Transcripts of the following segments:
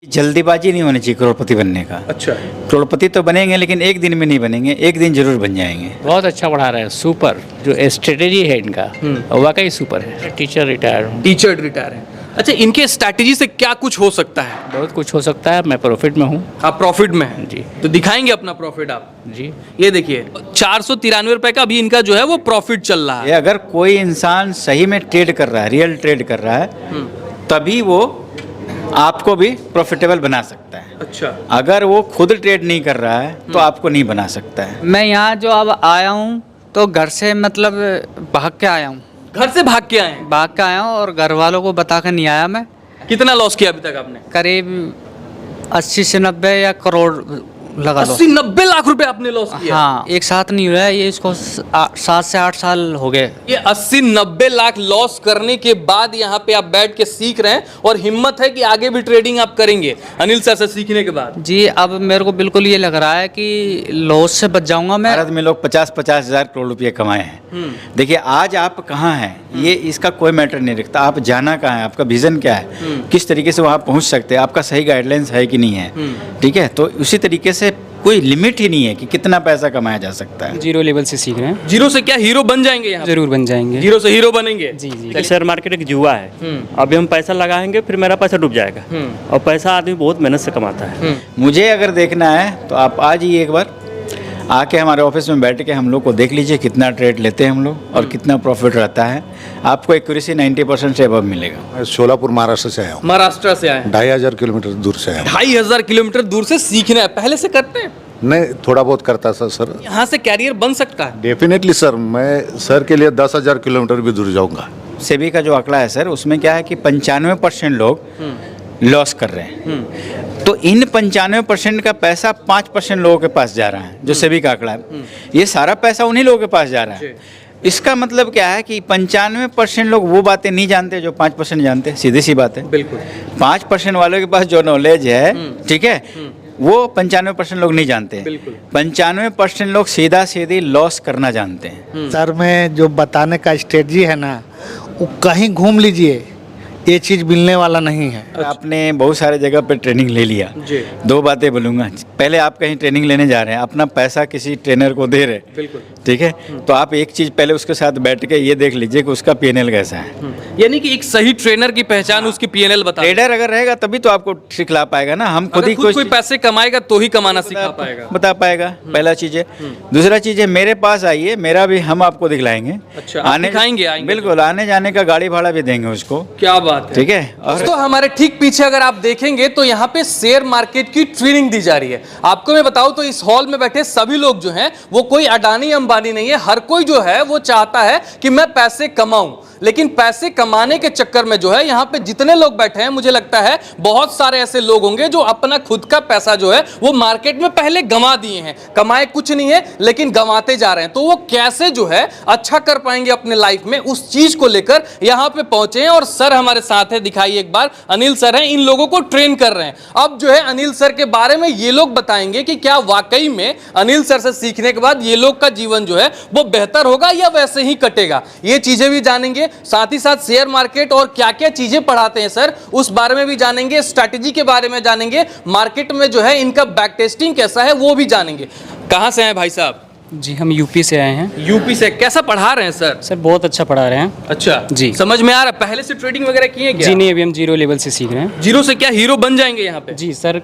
जल्दीबाजी नहीं होनी चाहिए करोड़पति बनने का। अच्छा, करोड़पति तो बनेंगे लेकिन एक दिन में नहीं बनेंगे, एक दिन जरूर बन जाएंगे। बहुत अच्छा पढ़ा रहे हैं, सुपर। जो स्ट्रेटेजी है इनका वाकई सुपर है। टीचर रिटायर हूँ। टीचर रिटायर है। अच्छा, इनके स्ट्रैटेजी से क्या कुछ हो सकता है? बहुत कुछ हो सकता है। मैं प्रॉफिट में हूँ। आप प्रॉफिट में हैं जी। तो दिखाएंगे अपना प्रॉफिट आप? जी। ये देखिए 493 रुपए का अभी इनका जो है वो प्रॉफिट चल रहा ये है। अगर कोई इंसान सही में ट्रेड कर रहा है, रियल ट्रेड कर रहा है, तभी वो आपको भी प्रॉफिटेबल बना सकता है। अच्छा, अगर वो खुद ट्रेड नहीं कर रहा है तो आपको नहीं बना सकता है। मैं यहाँ जो अब आया हूँ तो घर से मतलब भाग के आया हूँ। घर से भाग के आए हैं? भाग के आया हूँ और घर वालों को बता कर नहीं आया मैं। कितना लॉस किया अभी तक आपने? करीब 80 से 90 या करोड़ लगा लो। 80-90 लाख रुपए आपने लॉस किया? हाँ, एक साथ नहीं हुआ है ये, इसको 7 से 8 साल हो गए। ये 80-90 लाख लॉस करने के बाद यहाँ पे आप बैठ के सीख रहे हैं और हिम्मत है कि आगे भी ट्रेडिंग आप करेंगे अनिल सर से सीखने के बाद? जी, अब मेरे को बिल्कुल ये लग रहा है कि लॉस से बच जाऊंगा मैं। भारत में लोग 50-50 हजार करोड़ रुपए कमाए हैं। देखिए आज आप कहाँ हैं ये इसका कोई मैटर नहीं रखता। आप जाना कहाँ है, आपका विजन क्या है, किस तरीके से वहाँ पहुँच सकते हैं, आपका सही गाइडलाइंस है कि नहीं है। ठीक है, तो उसी तरीके से कोई लिमिट ही नहीं है कि कितना पैसा कमाया जा सकता है। जीरो लेवल से सीख रहे हैं। जीरो से क्या हीरो बन जाएंगे यहाँ? जरूर बन जाएंगे। जीरो से हीरो बनेंगे? जी जी। शेयर मार्केट एक जुआ है। अभी हम पैसा लगाएंगे फिर मेरा पैसा डूब जाएगा, और पैसा आदमी बहुत मेहनत से कमाता है। मुझे अगर देखना है तो आप आ जाइए एक बार, आके हमारे ऑफिस में बैठ के हम लोग को देख लीजिए कितना ट्रेड लेते हैं हम लोग और कितना प्रॉफिट रहता है। आपको एक्यूरेसी 90% से अबव मिलेगा। मैं सोलापुर महाराष्ट्र से आया हूँ। महाराष्ट्र से आए हैं? 2500 किलोमीटर दूर से आया हूँ। 2500 किलोमीटर दूर से सीखना है, पहले से करते हैं? नहीं, थोड़ा बहुत करता था सर। यहाँ से कैरियर बन सकता है? डेफिनेटली सर, मैं सर के लिए 10,000 किलोमीटर भी दूर जाऊँगा। सेबी का जो आंकड़ा है सर, उसमें क्या है कि 95% लोग लॉस कर रहे हैं। तो इन 95% का पैसा 5% लोगों के पास जा रहा है, जो सेबी का आंकड़ा है। ये सारा पैसा उन्हीं लोगों के पास जा रहा है। इसका मतलब क्या है कि 95% लोग वो बातें नहीं जानते जो 5% जानते हैं। सीधी सी बात है। बिल्कुल। 5% वालों के पास जो नॉलेज है, ठीक है, वो 95% लोग नहीं जानते। 95% लोग सीधा सीधी लॉस करना जानते हैं। सर में जो बताने का स्ट्रेटजी है ना, वो कहीं घूम लीजिए, ये चीज़ मिलने वाला नहीं है। आपने बहुत सारे जगह पे ट्रेनिंग ले लिया। जी। दो बातें बोलूँगा। पहले आप कहीं ट्रेनिंग लेने जा रहे हैं, अपना पैसा किसी ट्रेनर को दे रहे, बिल्कुल। ठीक है, तो आप एक चीज़ पहले उसके साथ बैठ के ये देख लीजिए कि उसका पीएनएल कैसा है। यानी कि एक सही ट्रेनर की पहचान उसकी पीएनएल बता। ट्रेडर अगर रहेगा तभी तो आपको सिखला पाएगा ना। हम खुद अगर ही खुद कोई पैसे कमाएगा तो ही कमाना सिखा पाएगा, बता पाएगा। पहला चीज़ है। दूसरा चीज़ है, मेरे पास आइए, मेरा भी हम आपको दिखलाएंगे। अच्छा, आप दिखाएंगे? आएंगे बिल्कुल, आने जाने का गाड़ी भाड़ा भी देंगे उसको। क्या बात है। ठीक है। और दोस्तों, हमारे ठीक पीछे अगर आप देखेंगे तो यहाँ पे शेयर मार्केट की ट्रेनिंग दी जा रही है। आपको मैं बताऊं तो इस हॉल में बैठे सभी लोग जो हैं वो कोई अडानी अंबानी नहीं है। हर कोई जो है वो चाहता है कि मैं पैसे कमाऊं, लेकिन पैसे कमाने के चक्कर में जो है यहाँ पे जितने लोग बैठे हैं, मुझे लगता है बहुत सारे ऐसे लोग होंगे जो अपना खुद का पैसा जो है वो मार्केट में पहले गंवा दिए हैं। कमाए कुछ नहीं है लेकिन गंवाते जा रहे हैं। तो वो कैसे जो है अच्छा कर पाएंगे अपने लाइफ में, उस चीज को लेकर यहाँ पे पहुंचे हैं। और सर हमारे साथ है, दिखाइए एक बार। अनिल सर हैं, इन लोगों को ट्रेन कर रहे हैं। अब जो है अनिल सर के बारे में ये लोग बताएंगे कि क्या वाकई में अनिल सर से सीखने के बाद ये लोग का जीवन जो है वो बेहतर होगा या वैसे ही कटेगा। ये चीजें भी जानेंगे, साथ ही साथ शेयर मार्केट और क्या क्या चीजें पढ़ाते हैं सर उस बारे में भी जानेंगे, स्ट्रैटेजी के बारे में जानेंगे, मार्केट में जो है इनका बैक टेस्टिंग कैसा है वो भी जानेंगे। कहां से हैं भाई साहब? जी, हम यूपी से आए हैं। यूपी से। कैसा पढ़ा रहे हैं सर? सर बहुत अच्छा पढ़ा रहे हैं। अच्छा जी। समझ में आ रहा है? पहले से ट्रेडिंग वगैरह किए क्या? जी नहीं, अभी हम जीरो लेवल से सीख रहे हैं। जीरो से क्या हीरो बन जाएंगे यहाँ पे? जी, सर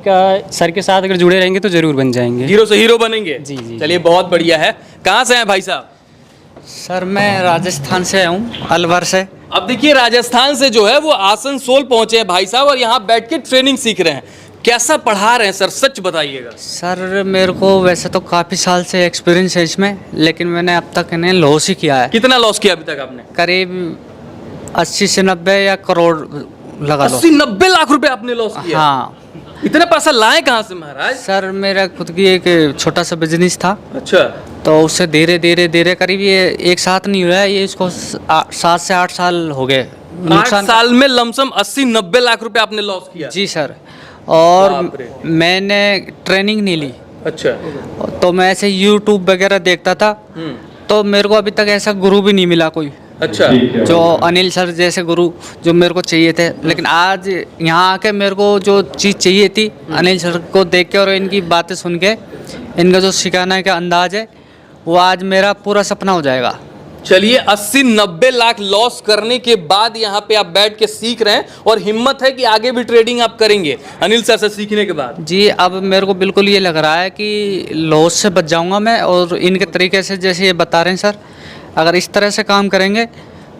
के साथ अगर जुड़े रहेंगे तो जरूर बन जाएंगे। जीरो से हीरो बनेंगे? जी जी। चलिए, बहुत बढ़िया है। कहाँ से हैं भाई साहब? सर मैं राजस्थान से आया हूँ, अलवर से। अब देखिए, राजस्थान से जो है वो आसनसोल पहुंचे हैं भाई साहब और यहाँ बैठ के ट्रेनिंग सीख रहे हैं। कैसा पढ़ा रहे हैं सर, सच बताइएगा। सर मेरे को वैसे तो काफ़ी साल से एक्सपीरियंस है इसमें, लेकिन मैंने अब तक इन्हें लॉस ही किया है। कितना लॉस किया अभी तक आपने? करीब 80 से 90 या करोड़ लगा लो। 80-90 लाख रुपए आपने लॉस किया? हाँ। इतना पैसा लाए कहाँ से महाराज? सर मेरा खुद की एक छोटा सा बिजनेस था। अच्छा। तो उससे धीरे धीरे धीरे करीब ये एक साथ नहीं हुआ है, ये इसको 7 से 8 साल हो गए। 8 साल में लमसम 80-90 लाख रुपए आपने लॉस किया? जी सर। और मैंने ट्रेनिंग नहीं ली। अच्छा। तो मैं ऐसे यूट्यूब वगैरह देखता था, तो मेरे को अभी तक ऐसा गुरु भी नहीं मिला कोई अच्छा। जो अनिल सर जैसे गुरु जो मेरे को चाहिए थे, लेकिन आज यहाँ आके मेरे को जो चीज़ चाहिए थी अनिल सर को देख के और इनकी बातें सुन के, इनका जो सिखाने का अंदाज है वो आज मेरा पूरा सपना हो जाएगा। चलिए 80-90 लाख लॉस करने के बाद यहाँ पे आप बैठ के सीख रहे हैं और हिम्मत है कि आगे भी ट्रेडिंग आप करेंगे अनिल सर से सीखने के बाद। जी, अब मेरे को बिल्कुल ये लग रहा है कि लॉस से बच जाऊंगा मैं, और इनके तरीके से जैसे ये बता रहे हैं सर, अगर इस तरह से काम करेंगे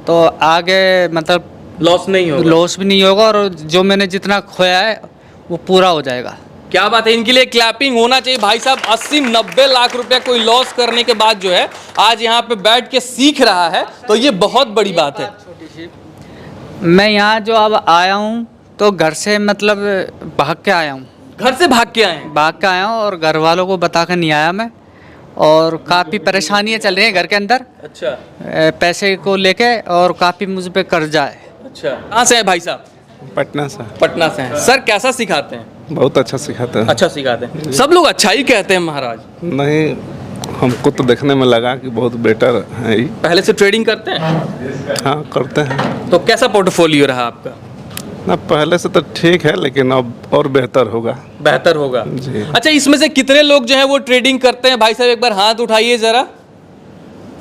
तो आगे मतलब लॉस नहीं होगा। लॉस भी नहीं होगा और जो मैंने जितना खोया है वो पूरा हो जाएगा। क्या बात है, इनके लिए क्लैपिंग होना चाहिए भाई साहब। 80-90 लाख रुपए कोई लॉस करने के बाद जो है आज यहाँ पे बैठ के सीख रहा है, तो ये बहुत बड़ी बात है। मैं यहाँ जो अब आया हूँ तो घर से मतलब भाग के आया हूँ, घर से भाग के आए हैं? भाग के आया हूँ और घर वालों को बता कर नहीं आया मैं, और काफ़ी परेशानियाँ चल रही हैं घर के अंदर। अच्छा पैसे को लेके, और काफ़ी मुझ पे कर्जा है। अच्छा। कहाँ से हैं भाई साहब? पटना से। पटना से हैं। सर कैसा सिखाते हैं? बहुत अच्छा सिखाते हैं। अच्छा सिखाते हैं, सब लोग अच्छा ही कहते हैं महाराज। नहीं, हमको तो देखने में लगा कि बहुत बेटर है ही। पहले से ट्रेडिंग करते हैं? हाँ, करते हैं। तो कैसा पोर्टफोलियो रहा आपका? ना, पहले से तो ठीक है, लेकिन अब और बेहतर होगा। बेहतर होगा जी। अच्छा, इसमें से कितने लोग जो है वो ट्रेडिंग करते हैं? भाई साहब एक बार हाथ उठाइए जरा।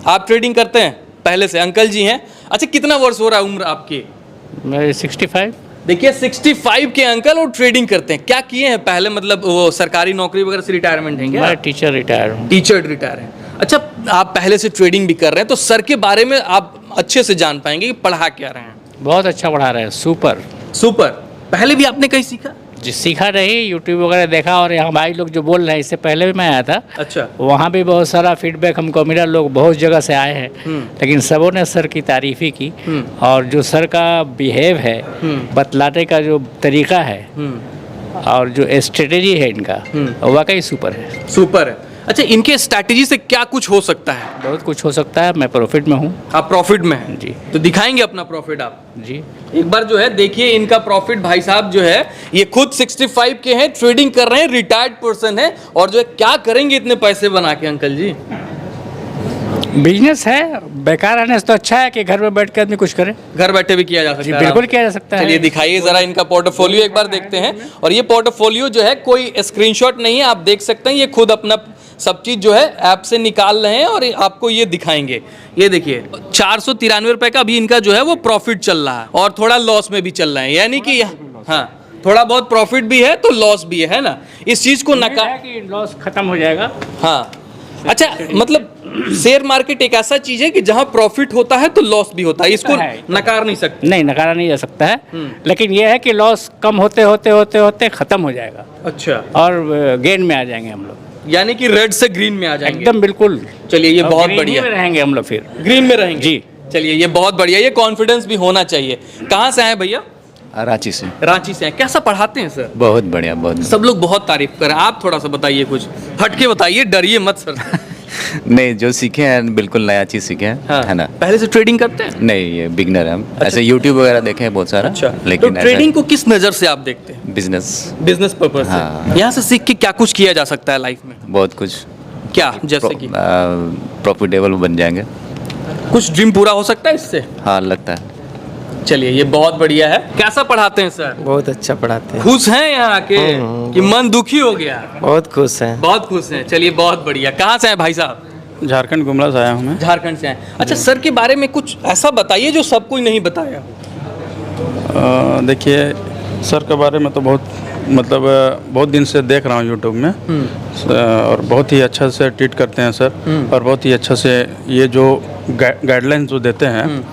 आप ट्रेडिंग करते हैं पहले से? अंकल जी हैं। अच्छा, कितना वर्ष हो रहा है उम्र आपकी? मेरे 65। देखिए 65 के अंकल और ट्रेडिंग करते हैं। क्या किए हैं पहले, मतलब वो सरकारी नौकरी वगैरह से रिटायरमेंट है क्या? मैं टीचर रिटायर हूँ। टीचर रिटायर है। अच्छा, आप पहले से ट्रेडिंग भी कर रहे हैं, तो सर के बारे में आप अच्छे से जान पाएंगे कि पढ़ा क्या रहे हैं। बहुत अच्छा पढ़ा रहे हैं, सुपर। सुपर। पहले भी आपने कहीं सीखा? जी, सीखा नहीं, यूट्यूब वगैरह देखा, और यहाँ भाई लोग जो बोल रहे हैं इससे पहले भी मैं आया था। अच्छा। वहाँ भी बहुत सारा फीडबैक हमको मिला, लोग बहुत जगह से आए हैं, लेकिन सबों ने सर की तारीफ ही की। और जो सर का बिहेव है, बतलाने का जो तरीका है, और जो स्ट्रेटेजी है इनका, वाकई सुपर है। सुपर है। अच्छा, इनके स्ट्रैटेजी से क्या कुछ हो सकता है? बहुत कुछ हो सकता है। मैं प्रॉफिट में हूँ। आप प्रॉफिट में हैं? जी। तो दिखाएंगे अपना प्रॉफिट आप? जी। एक बार जो है देखिए इनका प्रॉफिट। भाई साहब जो है ये खुद 65 के हैं, ट्रेडिंग कर रहे हैं, रिटायर्ड पर्सन है, और जो है क्या करेंगे इतने पैसे बना के अंकल जी? बिजनेस है, बेकार रहने से तो अच्छा है कि घर में बैठ के आदमी कुछ करे। घर बैठे भी किया जा सकता जी, है। बिल्कुल किया जा सकता है। चलिए दिखाइए जरा इनका पोर्टफोलियो, एक बार देखते हैं। और ये पोर्टफोलियो जो है कोई स्क्रीनशॉट नहीं है, आप देख सकते हैं, ये खुद अपना सब चीज़ जो है ऐप से निकाल रहे हैं और आपको ये दिखाएंगे। ये देखिए 493 रुपए का अभी इनका जो है वो प्रॉफिट चल रहा है, और थोड़ा लॉस में भी चल रहा है, यानी कि हाँ, थोड़ा बहुत प्रॉफिट भी है तो लॉस भी है ना। इस चीज़ को कि लॉस खत्म हो जाएगा। हाँ। अच्छा, मतलब शेयर मार्केट एक ऐसा चीज है कि जहां प्रॉफिट होता है तो लॉस भी होता है, इसको नकार नहीं सकते। नहीं, नकारा नहीं जा सकता है, लेकिन यह है कि लॉस कम होते होते होते होते खत्म हो जाएगा। अच्छा। और गेन में आ जाएंगे हम लोग, यानी कि रेड से ग्रीन में आ जाएंगे। एकदम बिल्कुल। चलिए ये बहुत ग्रीन बढ़िया में रहेंगे हम लोग, फिर ग्रीन में रहेंगे जी। चलिए ये बहुत बढ़िया, ये कॉन्फिडेंस भी होना चाहिए। कहाँ से आए भैया? रांची से। रांची से हैं। कैसा पढ़ाते हैं सर? बहुत बढ़िया, बहुत। सब लोग बहुत तारीफ करें, आप थोड़ा सा बताइए, कुछ हटके बताइए, डरिए मत सर। नहीं, जो सीखे हैं बिल्कुल नया चीज़ सीखे हैं, हाँ। है ना। पहले से ट्रेडिंग करते हैं? नहीं, ये बिगनर है हम। ऐसे यूट्यूब वगैरह देखे हैं बहुत सारा। अच्छा, लेकिन तो ट्रेडिंग को किस नज़र से आप देखते हैं? बिजनेस बिजनेस पर्पज से। हाँ। यहाँ से सीख के क्या कुछ किया जा सकता है लाइफ में? बहुत कुछ। क्या? जैसे कि प्रॉफिटेबल बन जाएंगे। कुछ ड्रीम पूरा हो सकता है इससे? हाँ, लगता है। चलिए ये बहुत बढ़िया है। कैसा पढ़ाते हैं सर? बहुत अच्छा पढ़ाते हैं। खुश हैं यहाँ आके कि मन दुखी हो गया? बहुत खुश हैं। बहुत खुश हैं। चलिए बहुत बढ़िया। कहाँ से हैं भाई साहब? झारखंड गुमला से आया हूँ मैं। झारखंड से आए। अच्छा, सर के बारे में कुछ ऐसा बताइए जो सब कोई नहीं बताया हो। देखिए, सर के बारे में तो बहुत बहुत दिन से देख रहा हूँ यूट्यूब में, और बहुत ही अच्छा से ट्रीट करते हैं सर, और बहुत ही अच्छा से ये जो गाइडलाइन जो देते हैं,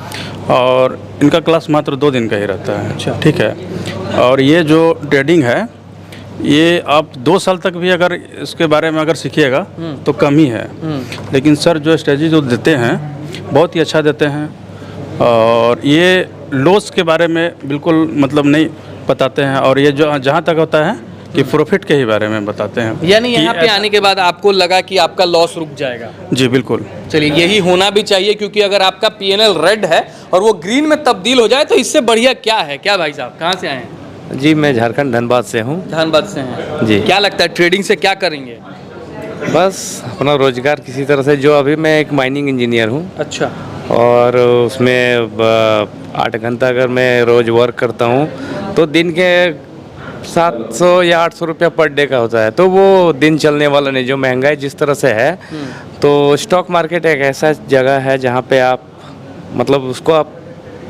और इनका क्लास मात्र 2 दिन का ही रहता है। अच्छा, ठीक है। और ये जो ट्रेडिंग है, ये आप 2 साल तक भी अगर इसके बारे में अगर सीखिएगा तो कम ही है, लेकिन सर जो स्ट्रेटजी जो देते हैं बहुत ही अच्छा देते हैं, और ये लॉस के बारे में बिल्कुल नहीं बताते हैं, और ये जो जहाँ तक होता है कि प्रॉफिट के ही बारे में बताते हैं। यानी यहाँ पे आने के बाद आपको लगा कि आपका लॉस रुक जाएगा? जी बिल्कुल। चलिए यही होना भी चाहिए, क्योंकि अगर आपका PNL रेड है और वो ग्रीन में तब्दील हो जाए तो इससे बढ़िया क्या है? क्या भाई साहब, कहाँ से आए हैं? जी, मैं झारखंड धनबाद से हूँ। धनबाद से हैं जी। क्या लगता है ट्रेडिंग से क्या बस अपना रोजगार किसी तरह से, जो अभी मैं एक माइनिंग इंजीनियर हूँ। अच्छा। और उसमें 8 घंटा अगर मैं रोज़ वर्क करता हूँ तो दिन के 700 या 800 रुपया पर डे का होता है। तो वो दिन चलने वाला नहीं, जो महंगाई जिस तरह से है। तो स्टॉक मार्केट एक ऐसा जगह है जहाँ पे आप मतलब उसको आप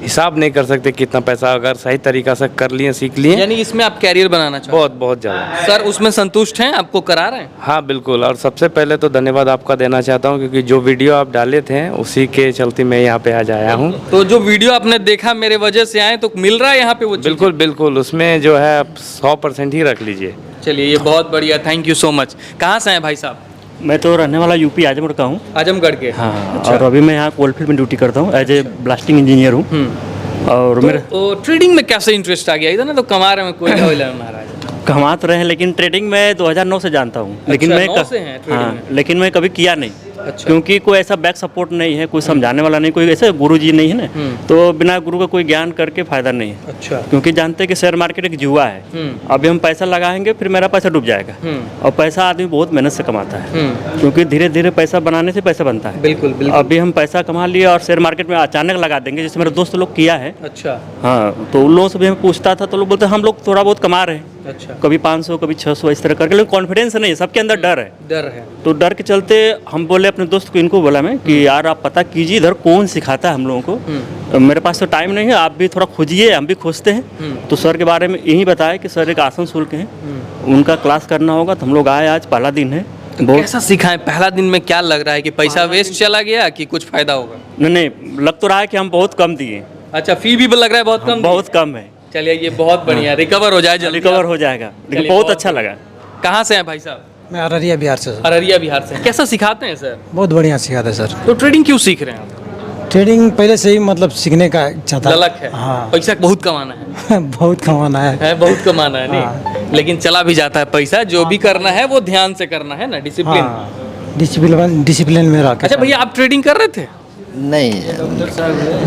हिसाब नहीं कर सकते कितना पैसा, अगर सही तरीका से कर लिए, सीख लिए। यानी इसमें आप कैरियर बनाना चाहते बहुत बहुत ज़्यादा। सर उसमें संतुष्ट हैं, आपको करा रहे हैं? हाँ बिल्कुल, और सबसे पहले तो धन्यवाद आपका देना चाहता हूँ क्योंकि जो वीडियो आप डाले थे उसी के चलते मैं यहाँ पे आज आया हूँ। तो जो वीडियो आपने देखा मेरे वजह से आए, तो मिल रहा है यहाँ पे वो चीज़? बिल्कुल बिल्कुल, उसमें जो है आप 100% ही रख लीजिए। चलिए ये बहुत बढ़िया, थैंक यू सो मच। कहाँ से हैं भाई साहब? मैं तो रहने वाला यूपी आजमगढ़ का हूँ। आजमगढ़ के? हाँ, और अभी मैं यहाँ कोलफील्ड में ड्यूटी करता हूँ एज ए ब्लास्टिंग इंजीनियर हूँ। और मेरे तो ट्रेडिंग में कैसे इंटरेस्ट आ गया? इधर ना तो कमा रहे हैं कोयला वोयला में महाराज। कमा तो रहे हैं, लेकिन ट्रेडिंग में 2009 से जानता हूँ। लेकिन मैं 9 से हैं ट्रेडिंग में? लेकिन मैं कभी किया नहीं। अच्छा। क्योंकि कोई ऐसा बैक सपोर्ट नहीं है, कोई समझाने वाला नहीं, कोई ऐसे गुरु जी नहीं है ना। तो बिना गुरु का कोई ज्ञान करके फायदा नहीं है। अच्छा। क्योंकि जानते हैं कि शेयर मार्केट एक जुआ है। अभी हम पैसा लगाएंगे फिर मेरा पैसा डूब जाएगा। और पैसा आदमी बहुत मेहनत से कमाता है, क्योंकि धीरे धीरे पैसा बनाने से पैसा बनता है। बिल्कुल बिल्कुल। अभी हम पैसा कमा लिए और शेयर मार्केट में अचानक लगा देंगे, जैसे मेरे दोस्त लोग किया है। अच्छा। हाँ, तो उन लोगों से भी मैं पूछता था तो लोग बोलते हम लोग थोड़ा बहुत कमा रहे हैं। अच्छा। कभी 500 कभी 600 इस तरह करके, लेकिन कॉन्फिडेंस नहीं है, सबके अंदर डर है। डर है। तो डर के चलते हम बोले अपने दोस्त को, इनको बोला मैं कि यार आप पता कीजिए इधर कौन सिखाता है हम लोगों को। मेरे पास तो टाइम नहीं है, आप भी थोड़ा खोजिए, हम भी खोजते हैं। तो सर के बारे में यही बताया कि सर एक आसनसोल के हैं, उनका क्लास करना होगा। तो हम लोग आए, आज पहला दिन है। कैसा सीखा है? पहला दिन में क्या लग रहा है कि पैसा वेस्ट चला गया कि कुछ फायदा होगा? नहीं, लग तो रहा है कि हम बहुत कम दिए। अच्छा, फी भी लग रहा है बहुत कम? बहुत कम है। चलिए ये बहुत बढ़िया, रिकवर हो जाए जल्दी। रिकवर हो जाएगा, लेकिन बहुत अच्छा लगा। कहाँ से हैं भाई साहब? मैं अररिया बिहार से सर। अररिया बिहार से। कैसा सिखाते हैं सर? बहुत बढ़िया सिखाते हैं सर। तो ट्रेडिंग क्यों सीख रहे हैं आप? ट्रेडिंग पहले से ही मतलब सीखने का इच्छा था। ललक है? हाँ। पैसा बहुत कमाना है। बहुत कमाना है। बहुत कमाना है नहीं, लेकिन चला भी जाता है पैसा। जो भी करना है वो ध्यान से करना है ना, डिसिप्लिन। डिसिप्लिन में रह के। अच्छा भैया, आप ट्रेडिंग कर रहे थे? नहीं,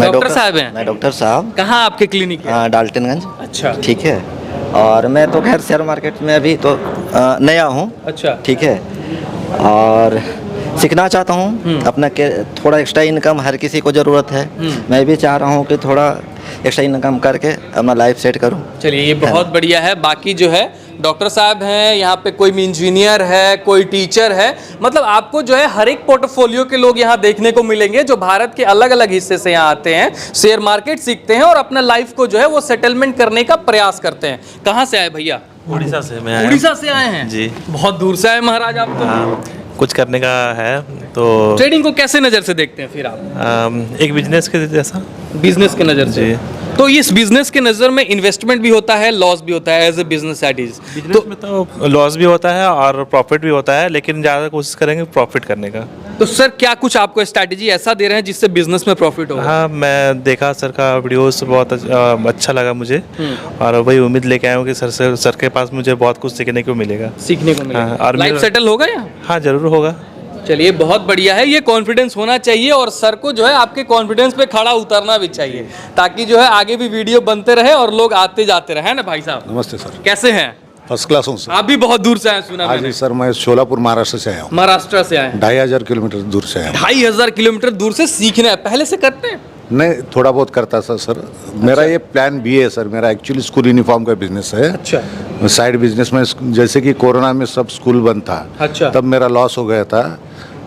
डॉक्टर साहब हैं? मैं डॉक्टर साहब। कहाँ आपके क्लिनिक है? डाल्टनगंज। अच्छा। ठीक है। और मैं तो खैर शेयर मार्केट में अभी तो नया हूँ। अच्छा। ठीक है। और सीखना चाहता हूँ अपना के थोड़ा एक्स्ट्रा इनकम हर किसी को ज़रूरत है। मैं भी चाह रहा हूँ कि थोड़ा एक्स्ट्रा इनकम करके अपना लाइफ सेट करूँ। चलिए ये बहुत बढ़िया है। बाकी जो है डॉक्टर साहब हैं, यहाँ पे कोई इंजीनियर है, कोई टीचर है, मतलब आपको जो है हर एक पोर्टफोलियो के लोग यहाँ देखने को मिलेंगे जो भारत के अलग अलग हिस्से से यहाँ आते हैं, शेयर मार्केट सीखते हैं और अपना लाइफ को जो है वो सेटलमेंट करने का प्रयास करते हैं। कहाँ से आए भैया? उड़ीसा से मैं आया। उड़ीसा से आए हैं जी। बहुत दूर से आए महाराज आप तो। हाँ, कुछ करने का है तो। ट्रेडिंग को कैसे नज़र से देखते हैं फिर आप? एक बिजनेस के जैसा। बिजनेस के नज़र से। तो इस बिजनेस के नज़र में इन्वेस्टमेंट भी होता है, लॉस भी होता है as a business at is. Business में तो लॉस भी होता है और प्रॉफिट भी होता है, लेकिन ज़्यादा कोशिश करेंगे प्रॉफिट करने का। तो सर क्या कुछ आपको स्ट्रैटेजी ऐसा दे रहे हैं जिससे बिजनेस में प्रॉफिट हो? हाँ, मैं देखा सर का वीडियोस, बहुत अच्छा लगा मुझे और वही उम्मीद लेके आया हूँ कि सर के पास मुझे बहुत कुछ सीखने को मिलेगा। सीखने को मिलेगा। और लाइफ सेटल होगा या? हाँ जरूर होगा। चलिए बहुत बढ़िया है, ये कॉन्फिडेंस होना चाहिए और सर को जो है आपके कॉन्फिडेंस पे खड़ा उतरना भी चाहिए ताकि जो है आगे भी वीडियो बनते रहे और लोग आते जाते रहे, है ना भाई साहब? नमस्ते सर। कैसे हैं? फर्स्ट क्लास हूँ सर। आप भी बहुत दूर से आए सुना हाँ मैंने। जी सर, मैं शोलापुर महाराष्ट्र से आया हूँ। महाराष्ट्र से आए? 2500 किलोमीटर दूर से आया हूँ। 2500 किलोमीटर दूर से सीखना है, पहले से करते हैं? नहीं, थोड़ा बहुत करता था सर। मेरा ये प्लान भी है सर, मेरा एक्चुअली स्कूल यूनिफॉर्म का बिजनेस है। अच्छा। साइड बिजनेस में जैसे कि कोरोना में सब स्कूल बंद था। अच्छा। तब मेरा लॉस हो गया था,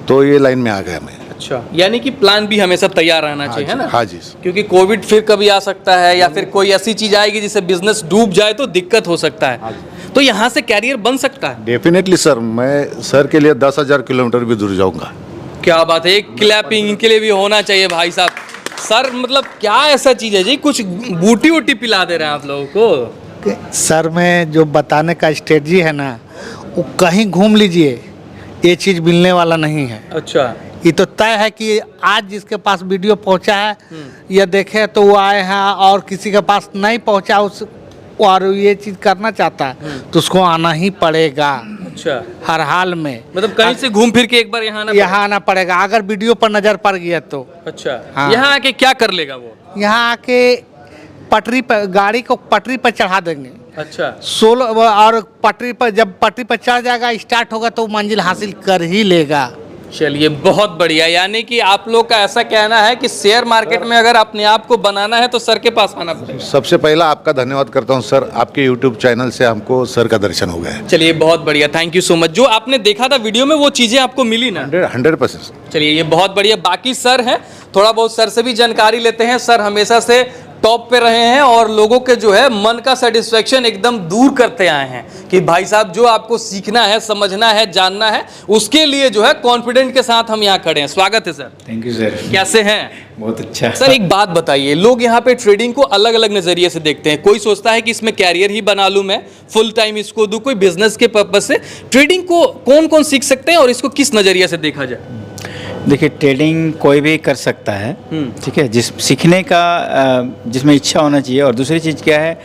तो ये लाइन में आ गया मैं। अच्छा, यानी कि प्लान भी हमेशा तैयार रहना चाहिए, है ना? हाँ जी। क्योंकि कोविड फिर कभी आ सकता है या फिर कोई ऐसी चीज आएगी जिससे बिजनेस डूब जाए तो दिक्कत हो सकता है। तो यहाँ से कैरियर बन सकता है? डेफिनेटली सर, मैं सर के लिए 10,000 किलोमीटर भी दूर जाऊंगा। क्या बात है, एक क्लैपिंग इनके लिए भी होना चाहिए भाई साहब। सर मतलब क्या ऐसा चीज है जी, कुछ बूटी वूटी पिला दे रहे हैं आप लोगों को? सर में जो बताने का स्ट्रेटजी है ना, वो कहीं घूम लीजिए, ये चीज़ मिलने वाला नहीं है। अच्छा। ये तो तय है कि आज जिसके पास वीडियो पहुंचा है या देखे तो वो आए हैं, और किसी के पास नहीं पहुंचा उस और ये चीज़ करना चाहता है तो उसको आना ही पड़ेगा। अच्छा। हर हाल में, मतलब कहीं से घूम फिर के एक बार यहाँ आना पड़ेगा अगर वीडियो पर नज़र पड़ गया तो। अच्छा। हाँ। यहाँ आके क्या कर लेगा वो? यहाँ आके पटरी पर गाड़ी को पटरी पर चढ़ा देंगे। अच्छा। और पटरी पर जब पटरी पर चढ़ जाएगा, स्टार्ट होगा तो मंजिल हासिल कर ही लेगा। चलिए बहुत बढ़िया। यानी कि आप लोग का ऐसा कहना है कि शेयर मार्केट में अगर अपने आप को बनाना है तो सर के पास आना पड़ेगा। सबसे पहला आपका धन्यवाद करता हूं सर, आपके यूट्यूब चैनल से हमको सर का दर्शन हो गया है। चलिए बहुत बढ़िया, थैंक यू सो मच। जो आपने देखा था वीडियो में वो चीजें आपको मिली ना? 100%। चलिए ये बहुत बढ़िया। बाकी सर हैं, थोड़ा बहुत सर से भी जानकारी लेते हैं। सर हमेशा से टॉप पे रहे हैं और लोगों के जो है मन का सेटिस्फेक्शन एकदम दूर करते आए हैं कि भाई साहब जो आपको सीखना है, समझना है, जानना है, उसके लिए जो है कॉन्फिडेंट के साथ हम यहाँ खड़े हैं। स्वागत है सर। Thank you sir. कैसे हैं? बहुत अच्छा सर एक बात बताइए, लोग यहाँ पे ट्रेडिंग को अलग अलग नजरिए से देखते हैं। कोई सोचता है कि इसमें कैरियर ही बना लूं, मैं फुल टाइम इसको दूं, कोई बिजनेस के पर्पज से। ट्रेडिंग को कौन कौन सीख सकते हैं और इसको किस नजरिए से देखा जाए? देखिए ट्रेडिंग कोई भी कर सकता है, ठीक है, जिस सीखने का जिसमें इच्छा होना चाहिए। और दूसरी चीज़ क्या है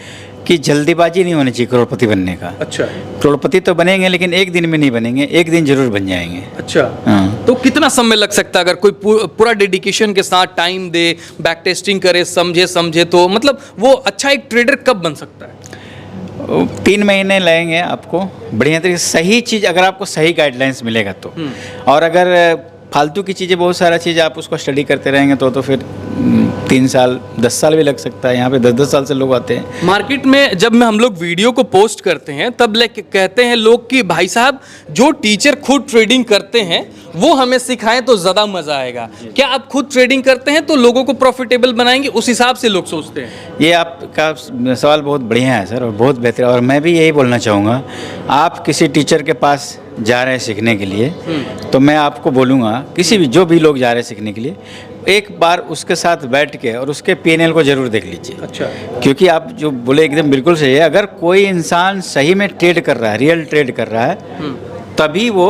कि जल्दीबाजी नहीं होनी चाहिए करोड़पति बनने का। अच्छा। करोड़पति तो बनेंगे लेकिन एक दिन में नहीं बनेंगे, एक दिन जरूर बन जाएंगे। अच्छा। हाँ। तो कितना समय लग सकता है अगर कोई पूरा डेडिकेशन के साथ टाइम दे, बैक टेस्टिंग करे, समझे तो मतलब वो अच्छा एक ट्रेडर कब बन सकता है? 3 महीने लगेंगे आपको बढ़िया तरीके से, सही चीज़ अगर आपको सही गाइडलाइंस मिलेगा तो। और अगर फालतू की चीज़ें, बहुत सारा चीज़ आप उसको स्टडी करते रहेंगे तो फिर 3 साल 10 साल भी लग सकता है। यहाँ पे 10-10 साल से लोग आते हैं मार्केट में। जब में हम लोग वीडियो को पोस्ट करते हैं तब कहते हैं लोग कि भाई साहब जो टीचर खुद ट्रेडिंग करते हैं वो हमें सिखाएं तो ज़्यादा मज़ा आएगा। क्या आप खुद ट्रेडिंग करते हैं तो लोगों को प्रॉफिटेबल बनाएंगे, उस हिसाब से लोग सोचते हैं? ये आपका सवाल बहुत बढ़िया है सर और बहुत बेहतर। और मैं भी यही बोलना चाहूँगा, आप किसी टीचर के पास जा रहे हैं सीखने के लिए तो मैं आपको बोलूँगा, किसी भी जो भी लोग जा रहे हैं सीखने के लिए, एक बार उसके साथ बैठ के और उसके PNL को जरूर देख लीजिए। अच्छा। क्योंकि आप जो बोले एकदम बिल्कुल सही है। अगर कोई इंसान सही में ट्रेड कर रहा है, रियल ट्रेड कर रहा है, तभी वो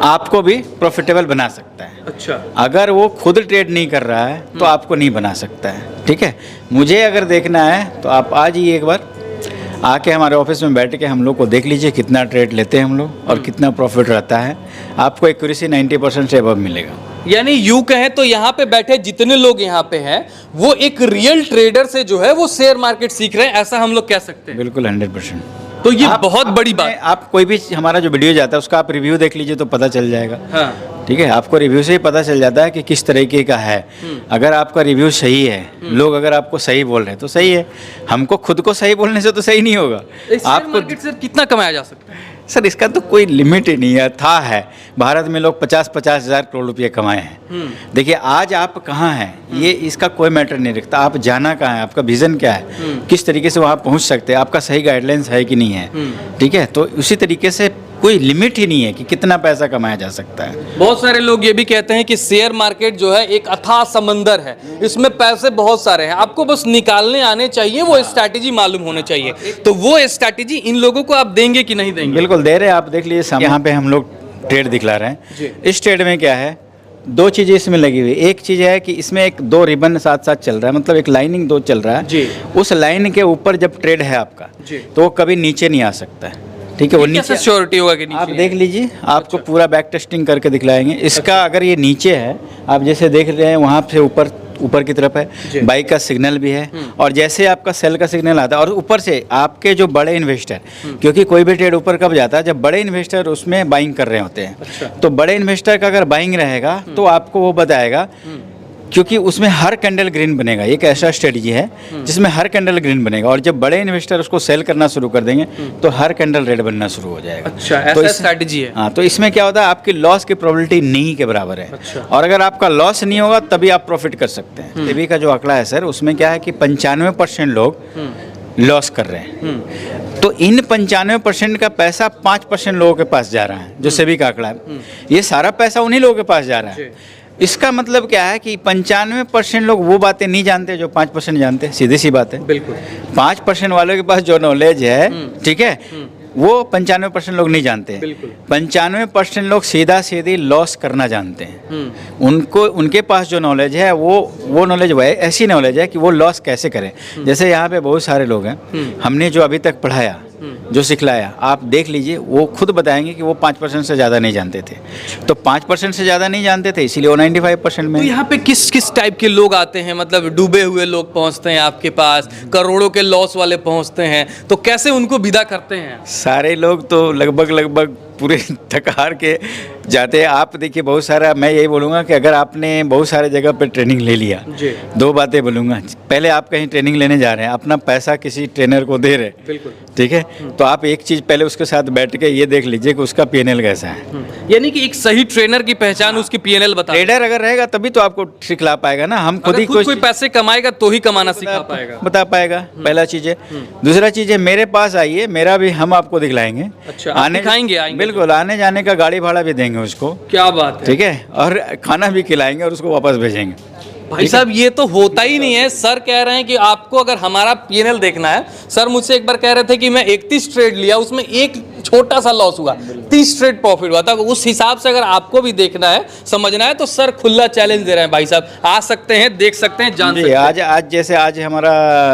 आपको भी प्रॉफिटेबल बना सकता है। अच्छा। अगर वो खुद ट्रेड नहीं कर रहा है तो आपको नहीं बना सकता है। ठीक है, मुझे अगर देखना है तो आप आ जाइए, एक बार आके हमारे ऑफिस में बैठ के हम लोग को देख लीजिए कितना ट्रेड लेते हैं हम लोग और कितना प्रॉफिट रहता है। आपको एक्यूरेसी 90% से अबव मिलेगा। यानी यूं कहें तो यहाँ पे बैठे जितने लोग यहाँ पे हैं वो एक रियल ट्रेडर से जो है वो शेयर मार्केट सीख रहे हैं, ऐसा हम लोग कह सकते हैं। बिल्कुल 100%। तो ये बहुत बड़ी बात। आप कोई भी हमारा जो वीडियो जाता है उसका आप रिव्यू देख लीजिए तो पता चल जाएगा। हाँ। ठीक है, आपको रिव्यू से ही पता चल जाता है कि किस तरीके का है। अगर आपका रिव्यू सही है, लोग अगर आपको सही बोल रहे हैं तो सही है। हमको खुद को सही बोलने से तो सही नहीं होगा। आपको मार्केट से कितना कमाया जा सकता है? सर इसका तो कोई लिमिट ही नहीं है। था है भारत में लोग 50-50 हज़ार करोड़ रुपये कमाए हैं। देखिए आज आप कहाँ हैं ये इसका कोई मैटर नहीं रखता। आप जाना कहाँ है, आपका विज़न क्या है, किस तरीके से वहाँ पहुँच सकते हैं, आपका सही गाइडलाइंस है कि नहीं है। ठीक है, तो उसी तरीके से कोई लिमिट ही नहीं है कि कितना पैसा कमाया जा सकता है। बहुत सारे लोग ये भी कहते हैं कि शेयर मार्केट जो है एक अथाह समंदर है, इसमें पैसे बहुत सारे हैं, आपको बस निकालने आने चाहिए, वो स्ट्रैटेजी मालूम होने चाहिए। तो वो स्ट्रैटेजी इन लोगों को आप देंगे कि नहीं देंगे? बिल्कुल दे रहे हैं। आप देख लीजिए यहाँ पे हम लोग ट्रेड दिखला रहे हैं। इस ट्रेड में क्या है, 2 चीज़ें इसमें लगी हुई। एक चीज़ है कि इसमें एक 2 रिबन साथ साथ चल रहा है, मतलब एक लाइनिंग 2 चल रहा है जी। उस लाइन के ऊपर जब ट्रेड है आपका जी, तो वो कभी नीचे नहीं आ सकता है। ठीक है, वो नीचे श्योरिटी होगा कि नीचे आप देख लीजिए, आपको पूरा बैक टेस्टिंग करके दिखलाएंगे। इसका अगर ये नीचे है, आप जैसे देख रहे हैं वहाँ से ऊपर की तरफ है, बाइक का सिग्नल भी है और जैसे आपका सेल का सिग्नल आता है और ऊपर से आपके जो बड़े इन्वेस्टर, क्योंकि कोई भी ट्रेड ऊपर कब जाता है जब बड़े इन्वेस्टर उसमें बाइंग कर रहे होते हैं। अच्छा। तो बड़े इन्वेस्टर का अगर बाइंग रहेगा तो आपको वो बताएगा, क्योंकि उसमें हर कैंडल ग्रीन बनेगा। एक ऐसा स्ट्रेटजी है जिसमें हर कैंडल ग्रीन बनेगा और जब बड़े इन्वेस्टर उसको सेल करना शुरू कर देंगे तो हर कैंडल रेड बनना शुरू हो जाएगा। अच्छा, तो ऐसा स्ट्रेटजी है। हाँ, तो इसमें क्या होता है, आपकी लॉस की प्रोबेबिलिटी नहीं के बराबर है। अच्छा। और अगर आपका लॉस नहीं होगा तभी आप प्रॉफिट कर सकते हैं। सेबी का जो आंकड़ा है सर, उसमें क्या है कि 95% लोग लॉस कर रहे हैं। तो इन 95% का पैसा 5% लोगों के पास जा रहा है, जो सेबी का आंकड़ा है। ये सारा पैसा उन्हीं लोगों के पास जा रहा है। इसका मतलब क्या है कि 95% लोग वो बातें नहीं जानते जो 5% जानते हैं। सीधी सी बात है। बिल्कुल 5% वालों के पास जो नॉलेज है, ठीक है, वो 95% लोग नहीं जानते। 95% लोग सीधा सीधी लॉस करना जानते हैं। उनके पास जो नॉलेज है वो नॉलेज वो है, ऐसी नॉलेज है कि वो लॉस कैसे करें। जैसे यहाँ पे बहुत सारे लोग हैं, हमने जो अभी तक पढ़ाया, जो सिखलाया, आप देख लीजिए, वो खुद बताएंगे कि वो 5% से ज़्यादा नहीं जानते थे। तो 5% से ज़्यादा नहीं जानते थे, इसीलिए वो 95% में। तो यहाँ पे किस किस टाइप के लोग आते हैं? मतलब डूबे हुए लोग पहुँचते हैं आपके पास, करोड़ों के लॉस वाले पहुँचते हैं, तो कैसे उनको विदा करते हैं? सारे लोग तो लगभग पूरे थक हार के जाते हैं। आप देखिए बहुत सारा, मैं यही बोलूँगा कि अगर आपने बहुत सारे जगह पे ट्रेनिंग ले लिया, जी। दो बातें बोलूँगा। पहले आप कहीं ट्रेनिंग लेने जा रहे हैं, अपना पैसा किसी ट्रेनर को दे रहे, बिल्कुल। ठीक है, तो आप एक चीज़ पहले उसके साथ बैठ के ये देख लीजिए कि उसका PNL कैसा है। यानी कि एक सही ट्रेनर की पहचान उसकी PNL बता। ट्रेडर अगर रहेगा तभी तो आपको सिखला पाएगा ना। हम खुद अगर ही खुद कोई पैसे कमाएगा तो ही कमाना सिखा पाएगा। बता पाएगा, पहला चीज़ है। दूसरा चीज़ है, मेरे पास आइए, मेरा भी हम आपको दिखलाएंगे। अच्छा, आप दिखाएंगे, आएंगे बिल्कुल, आने जाने का गाड़ी भाड़ा भी देंगे उसको, क्या बात है। ठीक है, और खाना भी खिलाएंगे और उसको वापस भेजेंगे। भाई साहब ये तो होता ही नहीं है। सर कह रहे हैं कि आपको अगर हमारा PNL देखना है, सर मुझसे एक बार कह रहे थे कि मैं 31 ट्रेड लिया, उसमें एक छोटा सा लॉस हुआ, 30 ट्रेड प्रॉफिट हुआ था। उस हिसाब से अगर आपको भी देखना है, समझना है, तो सर खुला चैलेंज दे रहे हैं। भाई साहब आ सकते हैं, देख सकते हैं, जान सकते हैं। आज जैसे आज हमारा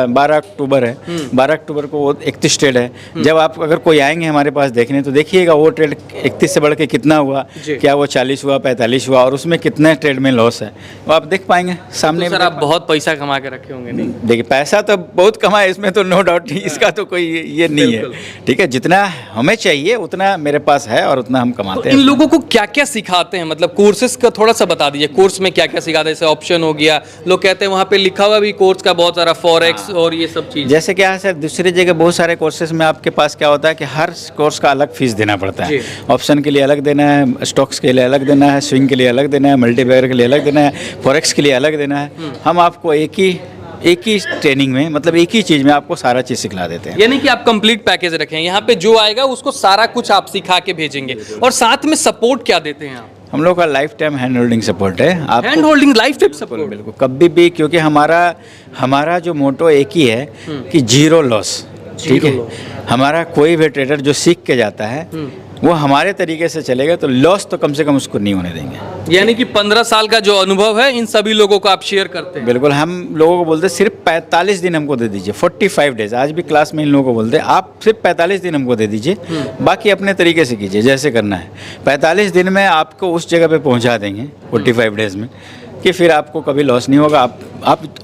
12 अक्टूबर है, 12 अक्टूबर को 31 ट्रेड है। जब आप अगर कोई आएंगे हमारे पास देखने तो देखिएगा वो ट्रेड 31 से बढ़ के कितना हुआ, क्या वो 40 हुआ, 45 हुआ, और उसमें कितने ट्रेड में लॉस है, वो आप देख पाएंगे सामने। तो सर आप बहुत पैसा कमा के रखे होंगे। नहीं देखिए, पैसा तो बहुत कमाए, इसमें तो नो डाउट नहीं, इसका तो कोई ये नहीं है, ठीक है। जितना हमें चाहिए उतना मेरे पास है और उतना हम कमाते हैं। इन लोगों को क्या क्या सिखाते हैं, मतलब कोर्सेज का थोड़ा सा बता दीजिए। कोर्स में क्या क्या सिखाते हैं? जैसे ऑप्शन हो गया, लोग कहते हैं वहाँ पे लिखा हुआ भी कोर्स का बहुत सारा, फॉरेक्स और ये सब चीज़। जैसे क्या है सर, दूसरी जगह बहुत सारे कोर्सेज में आपके पास क्या होता है कि हर कोर्स का अलग फीस देना पड़ता है। ऑप्शन के लिए अलग देना है, स्टॉक्स के लिए अलग देना है, स्विंग के लिए अलग देना है, मल्टीप्लायर के लिए अलग देना है, फॉरेक्स के लिए अलग देना है। हम आपको एक ही ट्रेनिंग में, मतलब एक ही चीज़ में आपको सारा चीज़ सिखला देते हैं। यानी कि आप कंप्लीट पैकेज रखें, यहाँ पे जो आएगा उसको सारा कुछ आप सिखा के भेजेंगे। और साथ में सपोर्ट क्या देते हैं आप? हम लोग का life time hand holding support है। आप hand holding life time support? बिल्कुल, कभी भी, क्योंकि हमारा जो मोटो एक ही है कि जीरो लॉस, ठीक है। हमारा कोई भी ट्रेडर जो सीख के जाता है वो हमारे तरीके से चलेगा तो लॉस तो कम से कम उसको नहीं होने देंगे। यानी कि 15 साल का जो अनुभव है इन सभी लोगों को आप शेयर करते हैं? बिल्कुल, हम लोगों को बोलते हैं सिर्फ 45 दिन हमको दे दीजिए, 45 डेज। आज भी क्लास में इन लोगों को बोलते हैं आप सिर्फ 45 दिन हमको दे दीजिए, बाकी अपने तरीके से कीजिए जैसे करना है। 45 दिन में आपको उस जगह पे पहुंचा देंगे 45 डेज में, कि फिर आपको कभी लॉस नहीं होगा।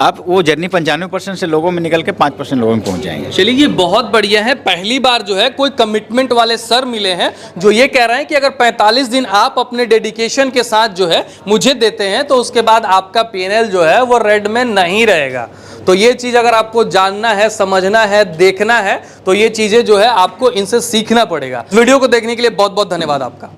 आप वो जर्नी 95% से लोगों में निकल के 5% लोगों में पहुंच जाएंगे। चलिए, ये बहुत बढ़िया है। पहली बार जो है कोई कमिटमेंट वाले सर मिले हैं जो ये कह रहे हैं कि अगर 45 दिन आप अपने डेडिकेशन के साथ जो है मुझे देते हैं तो उसके बाद आपका PNL जो है वो रेड में नहीं रहेगा। तो ये चीज़ अगर आपको जानना है, समझना है, देखना है, तो ये चीज़ें जो है आपको इनसे सीखना पड़ेगा। वीडियो को देखने के लिए बहुत बहुत धन्यवाद आपका।